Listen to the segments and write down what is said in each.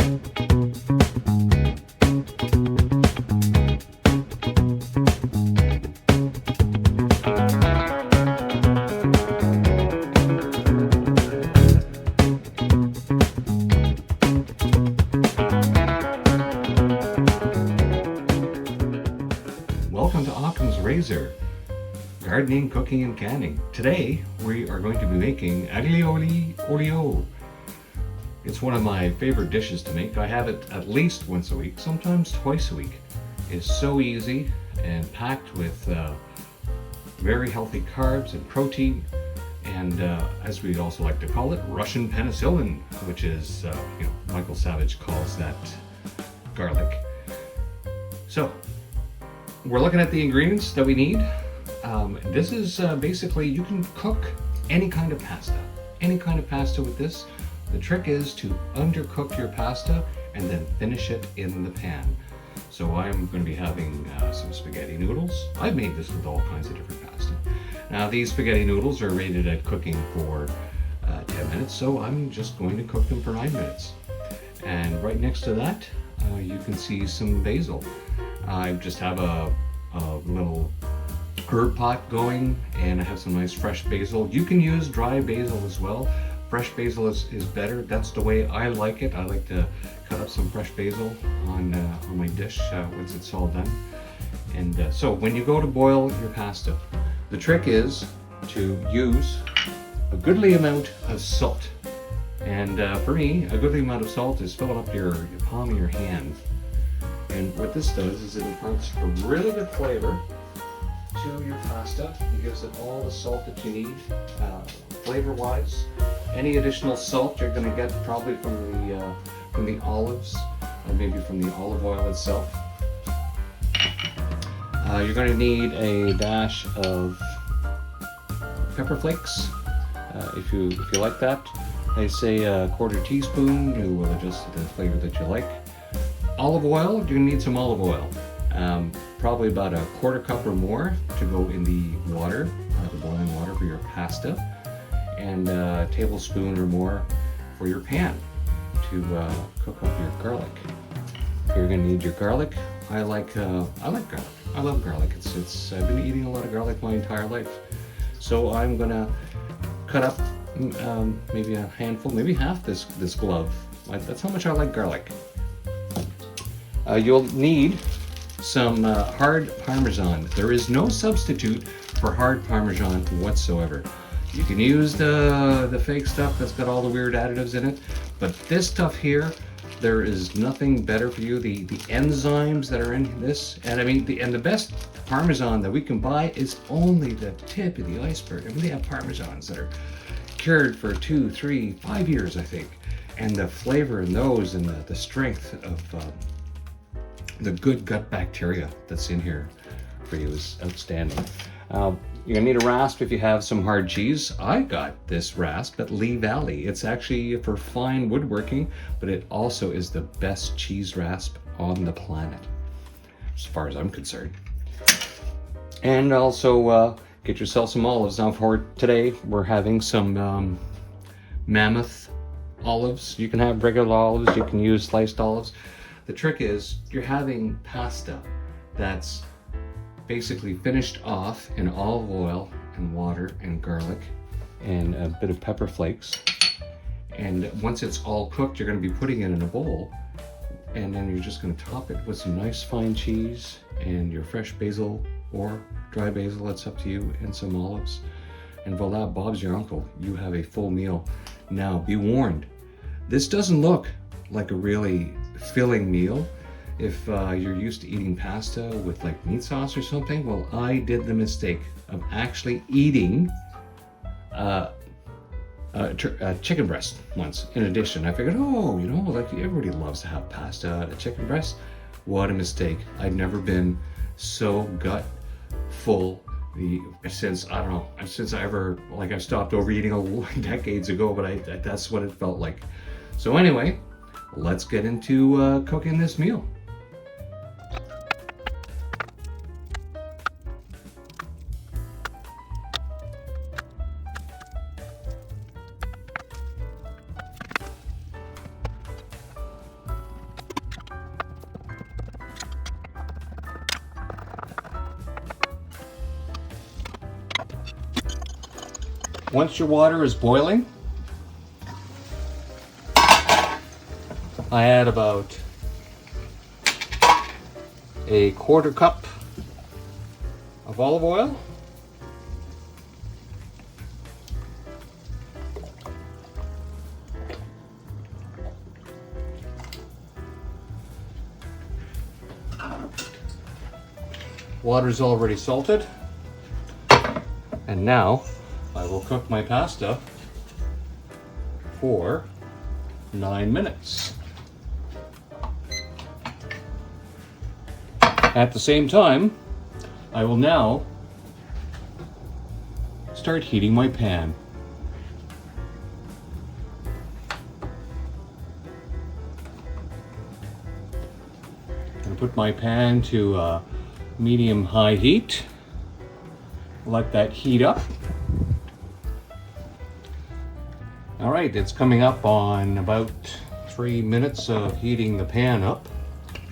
Welcome to Occam's Razor, gardening, cooking, and canning. Today we are going to be making Aglio Olio. It's one of my favorite dishes to make. I have it at least once a week, sometimes twice a week. It's so easy and packed with very healthy carbs and protein, and as we'd also like to call it, Russian penicillin, which is, Michael Savage calls that garlic. So, we're looking at the ingredients that we need. This is basically, you can cook any kind of pasta with this. The trick is to undercook your pasta and then finish it in the pan. So I'm going to be having some spaghetti noodles. I've made this with all kinds of different pasta. Now these spaghetti noodles are rated at cooking for 10 minutes, so I'm just going to cook them for 9 minutes. And right next to that, you can see some basil. I just have a little herb pot going, and I have some nice fresh basil. You can use dry basil as well. Fresh basil is better. That's the way I like it. I like to cut up some fresh basil on my dish once it's all done. And so when you go to boil your pasta, the trick is to use a goodly amount of salt. And for me, a goodly amount of salt is filling up your palm of your hand. And what this does is it imparts a really good flavor to your pasta. It gives it all the salt that you need, flavor-wise. Any additional salt you're going to get probably from the olives, or maybe from the olive oil itself. You're going to need a dash of pepper flakes, if you like that. I say a quarter teaspoon. You will adjust to the flavor that you like. Olive oil, you're going to need some olive oil. Probably about a quarter cup or more to go in the water, the boiling water for your pasta, and a tablespoon or more for your pan to cook up your garlic. You're going to need your garlic. I like garlic. I love garlic. I've been eating a lot of garlic my entire life. So I'm going to cut up maybe a handful, maybe half this glove. That's how much I like garlic. You'll need some hard Parmesan. There is no substitute for hard Parmesan whatsoever. You can use the fake stuff that's got all the weird additives in it, but this stuff here, there is nothing better for you. The enzymes that are in this, and I mean, the best Parmesan that we can buy is only the tip of the iceberg. I mean, they have Parmesans that are cured for 2, 3, 5 years, I think, and the flavor in those and the strength of the good gut bacteria that's in here for you is outstanding. You're gonna need a rasp if you have some hard cheese. I got this rasp at Lee Valley. It's actually for fine woodworking, but it also is the best cheese rasp on the planet, as far as I'm concerned. And also get yourself some olives. Now for today, we're having some mammoth olives. You can have regular olives, you can use sliced olives. The trick is you're having pasta that's basically finished off in olive oil and water and garlic and a bit of pepper flakes. And once it's all cooked, you're going to be putting it in a bowl, and then you're just going to top it with some nice fine cheese and your fresh basil or dry basil, it's up to you, and some olives. And voila, Bob's your uncle. You have a full meal. Now be warned, this doesn't look like a really filling meal. If you're used to eating pasta with like meat sauce or something, well, I did the mistake of actually eating chicken breast once in addition. I figured, like everybody loves to have pasta out of chicken breast. What a mistake. I'd never been so gut full since I stopped overeating decades ago, but that's what it felt like. So anyway, let's get into cooking this meal. Once your water is boiling, I add about a 1/4 cup of olive oil. Water's already salted. And now I will cook my pasta for 9 minutes. At the same time, I will now start heating my pan. I'm going to put my pan to medium-high heat. Let that heat up. All right, it's coming up on about 3 minutes of heating the pan up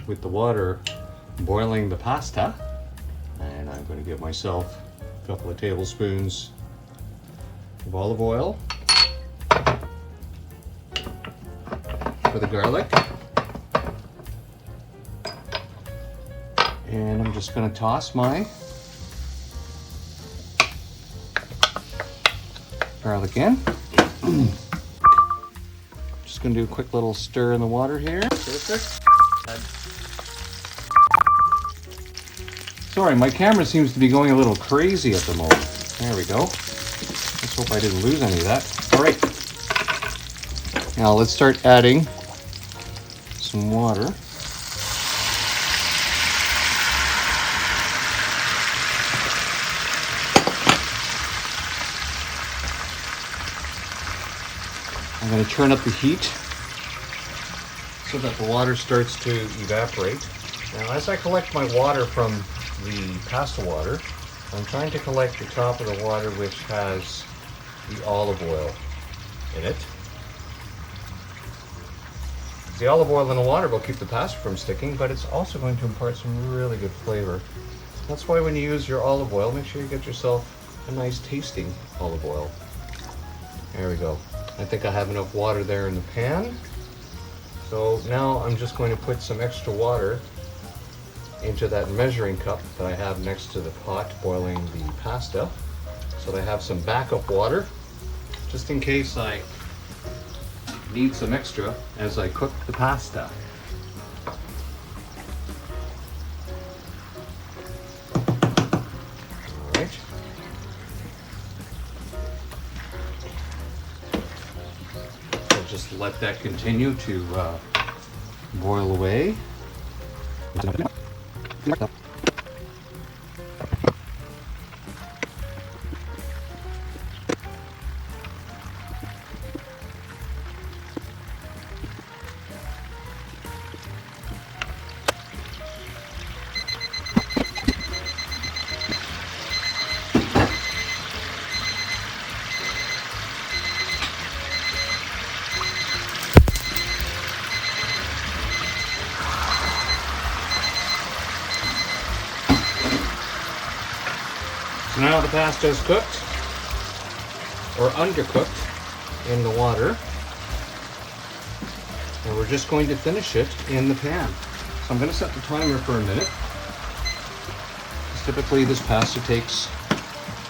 with the water boiling the pasta. And I'm going to give myself a couple of tablespoons of olive oil for the garlic. And I'm just going to toss my garlic in. Just going to do a quick little stir in the water here. Perfect. Sorry, my camera seems to be going a little crazy at the moment. There we go. Let's hope I didn't lose any of that. All right. Now let's start adding some water. I'm going to turn up the heat so that the water starts to evaporate. Now, as I collect my water from the pasta water, I'm trying to collect the top of the water which has the olive oil in it. The olive oil in the water will keep the pasta from sticking, but it's also going to impart some really good flavor. That's why when you use your olive oil, make sure you get yourself a nice tasting olive oil. There we go. I think I have enough water there in the pan. So now I'm just going to put some extra water into that measuring cup that I have next to the pot boiling the pasta, so that I have some backup water just in case I need some extra as I cook the pasta. All right. So just let that continue to boil away. So now the pasta is cooked, or undercooked, in the water, and we're just going to finish it in the pan. So I'm going to set the timer for a minute. Typically this pasta takes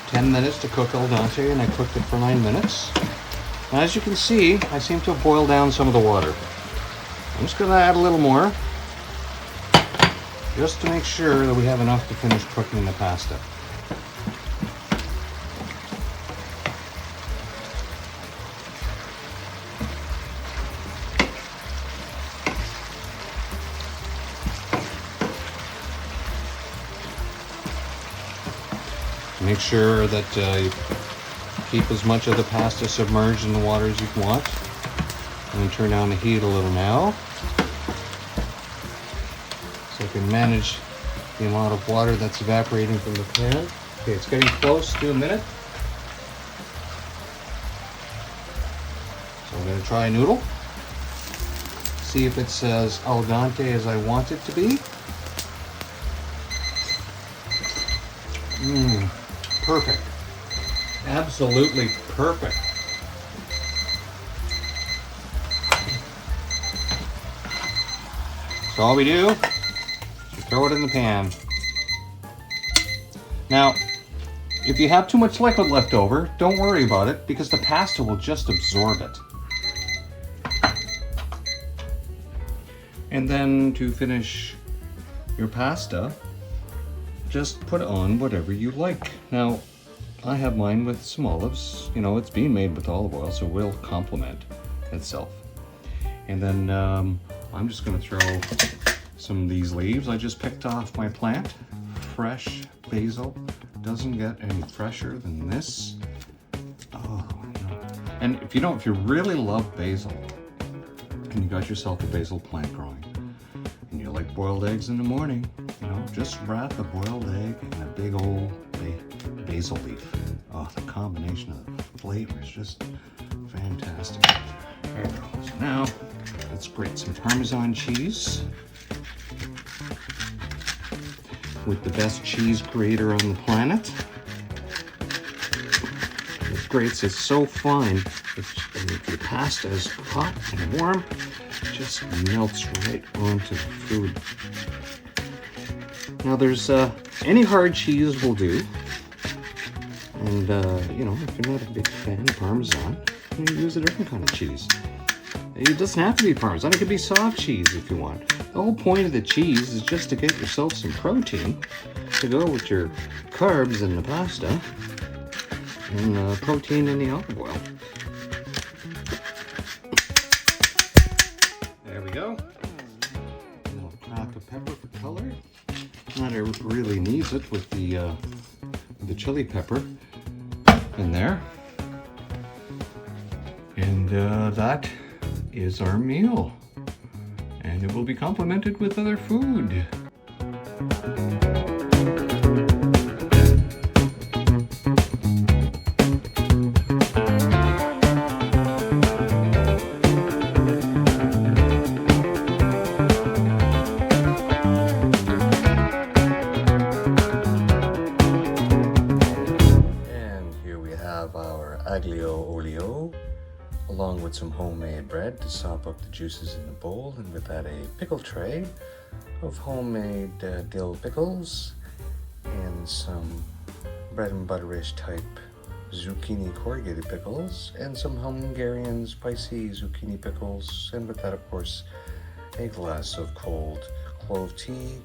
10 minutes to cook al dente, and I cooked it for 9 minutes. Now, as you can see, I seem to have boiled down some of the water. I'm just going to add a little more, just to make sure that we have enough to finish cooking the pasta. Make sure that you keep as much of the pasta submerged in the water as you want. I'm going to turn down the heat a little now, so I can manage the amount of water that's evaporating from the pan. Okay, it's getting close to a minute. So I'm going to try a noodle. See if it's as al dente as I want it to be. Perfect. absolutely perfect. So all we do is throw it in the pan. Now, if you have too much liquid left over, don't worry about it because the pasta will just absorb it. And then to finish your pasta, just put on whatever you like. Now, I have mine with some olives. You know, it's being made with olive oil, so it will complement itself. And then I'm just gonna throw some of these leaves I just picked off my plant. Fresh basil. Doesn't get any fresher than this. Oh, no. And if you really love basil, and you got yourself a basil plant growing, and you like boiled eggs in the morning, you know, just wrap a boiled egg in a big old basil leaf. Oh, the combination of the flavor is just fantastic. There we go. So now, let's grate some Parmesan cheese with the best cheese grater on the planet. It grates it so fine if your pasta is hot and warm, it just melts right onto the food. Now there's any hard cheese will do, and you know, if you're not a big fan of Parmesan, you can use a different kind of cheese. It doesn't have to be Parmesan, it could be soft cheese if you want. The whole point of the cheese is just to get yourself some protein to go with your carbs in the pasta and protein in the olive oil. There we go. A little crack of pepper for color. Not really needs it with the chili pepper in there. And that is our meal. And it will be complemented with other food. And here we have our Aglio Olio, along with some homemade bread to sop up the juices in the bowl, and with that a pickle tray of homemade dill pickles and some bread and butterish type zucchini corrugated pickles and some Hungarian spicy zucchini pickles, and with that of course a glass of cold clove tea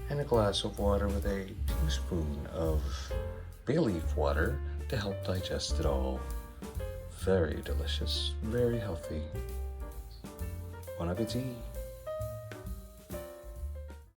and a glass of water with a teaspoon of bay leaf water to help digest it all. Very delicious, very healthy. Bon appetit.